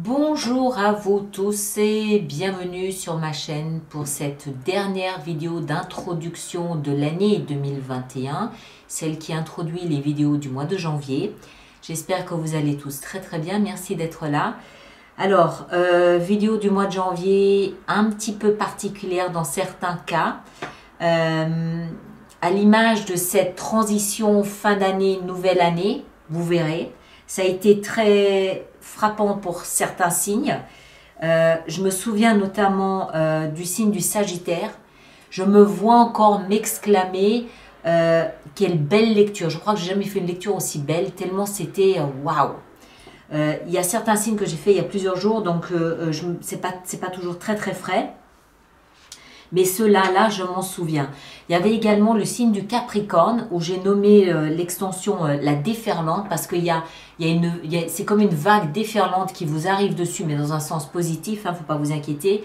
Bonjour à vous tous et bienvenue sur ma chaîne pour cette dernière vidéo d'introduction de l'année 2021, celle qui introduit les vidéos du mois de janvier. J'espère que vous allez tous très bien, merci d'être là. Alors, vidéo du mois de janvier un petit peu particulière dans certains cas, à l'image de cette transition fin d'année, nouvelle année, vous verrez. Ça a été très frappant pour certains signes. Je me souviens notamment du signe du Sagittaire. Je me vois encore m'exclamer quelle belle lecture. Je crois que j'ai jamais fait une lecture aussi belle, tellement c'était waouh. Il y a certains signes que j'ai fait il y a plusieurs jours, donc c'est pas toujours très frais. Mais ceux-là, je m'en souviens. Il y avait également le signe du Capricorne, où j'ai nommé l'extension la déferlante, parce qu'il c'est comme une vague déferlante qui vous arrive dessus, mais dans un sens positif, hein, faut pas vous inquiéter.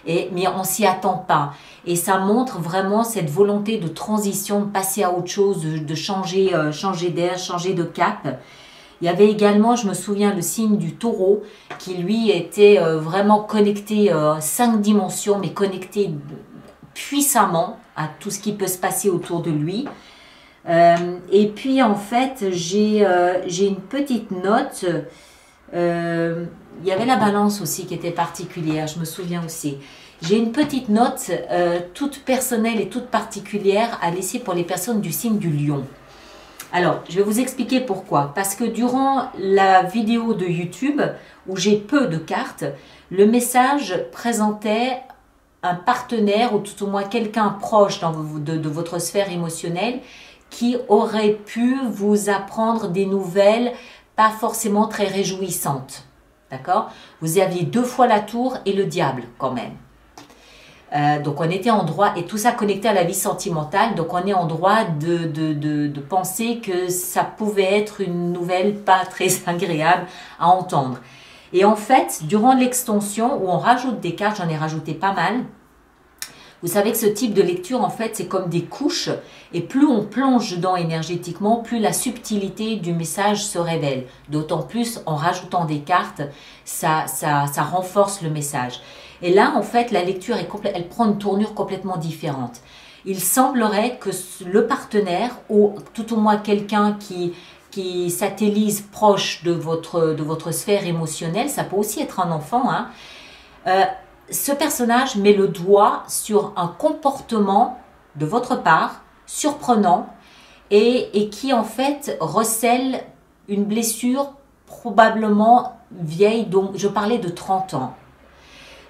Mais on s'y attend pas. Et ça montre vraiment cette volonté de transition, de passer à autre chose, de changer d'air, changer de cap. Il y avait également, je me souviens, le signe du Taureau, qui lui était vraiment connecté 5 dimensions, mais connecté puissamment à tout ce qui peut se passer autour de lui. Et puis en fait, j'ai une petite note. Il y avait la balance aussi qui était particulière, je me souviens aussi. J'ai une petite note toute personnelle et toute particulière à laisser pour les personnes du signe du Lion. Alors, je vais vous expliquer pourquoi. Parce que durant la vidéo de YouTube, où j'ai peu de cartes, le message présentait un partenaire ou tout au moins quelqu'un proche de votre sphère émotionnelle qui aurait pu vous apprendre des nouvelles pas forcément très réjouissantes. D'accord? Vous aviez 2 fois la tour et le diable quand même. Donc on était en droit, et tout ça connecté à la vie sentimentale, donc on est en droit de penser que ça pouvait être une nouvelle pas très agréable à entendre. Et en fait, durant l'extension où on rajoute des cartes, j'en ai rajouté pas mal. Vous savez que ce type de lecture, en fait, c'est comme des couches. Et plus on plonge dedans énergétiquement, plus la subtilité du message se révèle. D'autant plus, en rajoutant des cartes, ça renforce le message. Et là, en fait, la lecture, elle prend une tournure complètement différente. Il semblerait que le partenaire, ou tout au moins quelqu'un qui satellise proche de votre sphère émotionnelle, ça peut aussi être un enfant, hein, ce personnage met le doigt sur un comportement de votre part surprenant et qui en fait recèle une blessure probablement vieille, donc je parlais de 30 ans.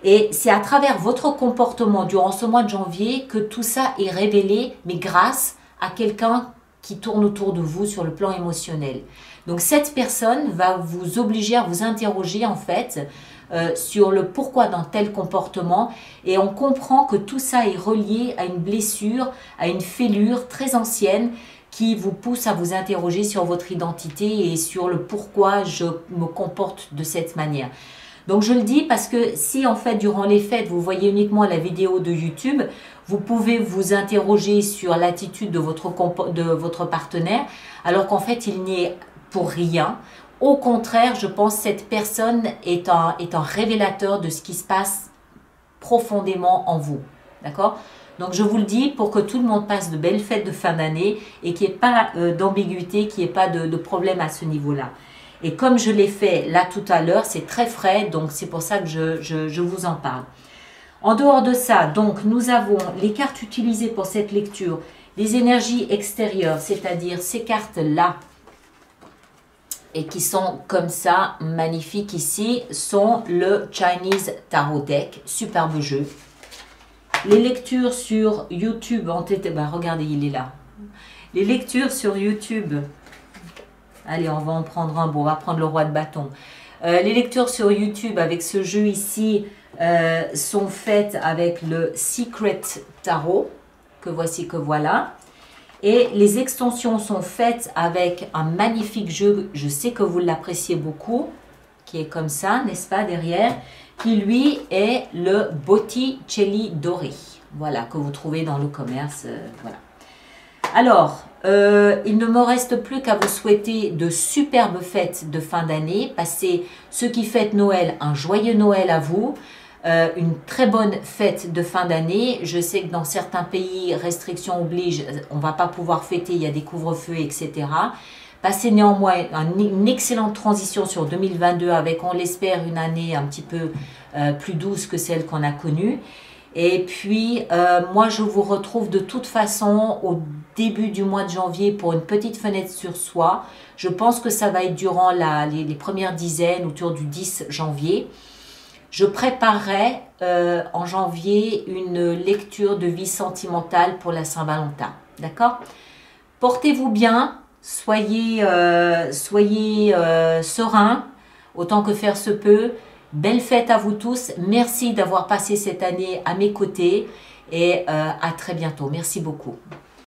Et c'est à travers votre comportement durant ce mois de janvier que tout ça est révélé, mais grâce à quelqu'un qui tourne autour de vous sur le plan émotionnel. Donc cette personne va vous obliger à vous interroger en fait sur le pourquoi d'un tel comportement, et on comprend que tout ça est relié à une blessure, à une fêlure très ancienne qui vous pousse à vous interroger sur votre identité et sur le pourquoi je me comporte de cette manière. Donc je le dis parce que si en fait durant les fêtes vous voyez uniquement la vidéo de YouTube, vous pouvez vous interroger sur l'attitude de votre partenaire, alors qu'en fait il n'y est pour rien. Au contraire, je pense que cette personne est un révélateur de ce qui se passe profondément en vous. D'accord? Donc je vous le dis pour que tout le monde passe de belles fêtes de fin d'année et qu'il n'y ait pas d'ambiguïté, qu'il n'y ait pas de problème à ce niveau-là. Et comme je l'ai fait là tout à l'heure, c'est très frais, donc c'est pour ça que je vous en parle. En dehors de ça, donc nous avons les cartes utilisées pour cette lecture, les énergies extérieures, c'est-à-dire ces cartes-là, et qui sont comme ça, magnifiques ici, sont le Chinese Tarot Deck, superbe jeu. Les lectures sur YouTube ont été... Bah, regardez, il est là. Les lectures sur YouTube... Allez, on va en prendre un. Bon, on va prendre le roi de bâton. Les lectures sur YouTube avec ce jeu ici sont faites avec le Secret Tarot, que voici, que voilà. Et les extensions sont faites avec un magnifique jeu, je sais que vous l'appréciez beaucoup, qui est comme ça, n'est-ce pas, derrière, qui lui est le Botticelli doré, voilà, que vous trouvez dans le commerce, voilà. Alors, il ne me reste plus qu'à vous souhaiter de superbes fêtes de fin d'année. Passez, ceux qui fêtent Noël, un joyeux Noël à vous. Une très bonne fête de fin d'année. Je sais que dans certains pays, restrictions obligent, on ne va pas pouvoir fêter, il y a des couvre-feux, etc. Passez néanmoins une excellente transition sur 2022 avec, on l'espère, une année un petit peu plus douce que celle qu'on a connue. Et puis, moi, je vous retrouve de toute façon au début du mois de janvier pour une petite fenêtre sur soi. Je pense que ça va être durant les premières dizaines, autour du 10 janvier. Je préparerai en janvier une lecture de vie sentimentale pour la Saint-Valentin. D'accord? Portez-vous bien, soyez sereins, autant que faire se peut. Belle fête à vous tous. Merci d'avoir passé cette année à mes côtés et à très bientôt. Merci beaucoup.